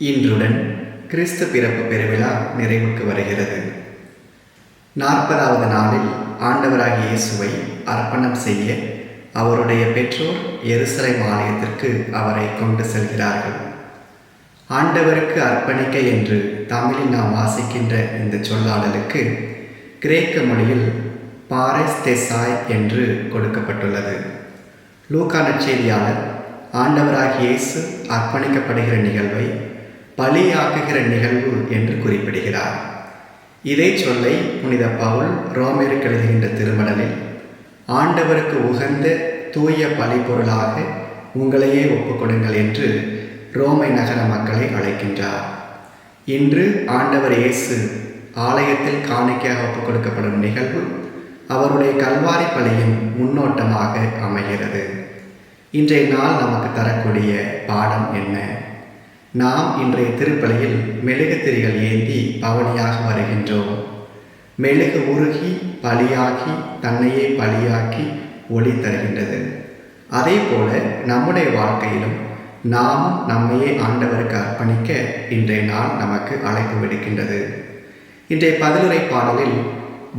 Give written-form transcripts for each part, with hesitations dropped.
இன்றுடன் கிறிஸ்து பிறப்பு பெருவிழா நிறைவுக்கு வருகிறது. 40வது நாளில் ஆண்டவராகிய இயேசுவை அர்ப்பணம் செய்ய அவருடைய பெற்றோர் எருசலேம் ஆலயத்திற்கு அவரை கொண்டு செல்கிறார்கள். ஆண்டவருக்கு அர்ப்பணிக்க என்று தமிழில் நாம் வாசிக்கின்ற இந்த சொல்லாடலுக்கு கிரேக்க மொழியில் பாரஸ்தெசாய் என்று கொடுக்கப்பட்டுள்ளது. லூக்கா நற்செய்தியாளர் ஆண்டவராகிய இயேசு அர்ப்பணிக்கப்படுகிற நிகழ்வை பலியாக்குகிற நிகழ்வு என்று குறிப்பிடுகிறார். இதே சொல்லை புனித பவுல் ரோமேருக்கு எழுதுகின்ற திருமடலில் ஆண்டவருக்கு உகந்த தூய பலிப்பொருளாக உங்களையே ஒப்புக்கொடுங்கள் என்று ரோமை நகர மக்களை அழைக்கின்றார். இன்று ஆண்டவர் இயேசு ஆலயத்தில் காணிக்கையாக ஒப்புக் கொடுக்கப்படும் நிகழ்வு அவருடைய கல்வாரி பலியின் முன்னோட்டமாக அமைகிறது. இன்றைய நாள் நமக்கு தரக்கூடிய பாடம் என்ன? நாம் இன்றைய திருப்பலியில் மெழுகு திரிகள் ஏந்தி பவனியாக வருகின்றோம். மெழுகு உருகி பலியாகி தன்னையே பலியாக்கி ஒளி தருகின்றது. அதே போல நம்முடைய வாழ்க்கையிலும் நாமும் நம்மையே ஆண்டவருக்கு அர்ப்பணிக்க இன்றைய நாள் நமக்கு அழைப்பு விடுக்கின்றது. இன்றைய பதிலுரை பாடலில்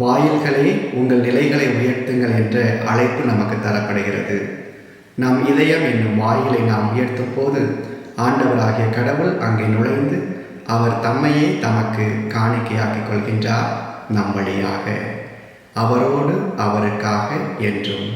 வாயில்களே உங்கள் நிலைகளை உயர்த்துங்கள் என்ற அழைப்பு நமக்கு தரப்படுகிறது. நம் இதயம் என்னும் வாயிலை நாம் உயர்த்தும் போது ஆண்டவராகிய கடவுள் அங்கே நுழைந்து அவர் தம்மையே தமக்கு காணிக்கையாக்கிக் கொள்கின்றார். நம் வழியாக அவரோடு அவருக்காக என்றும்.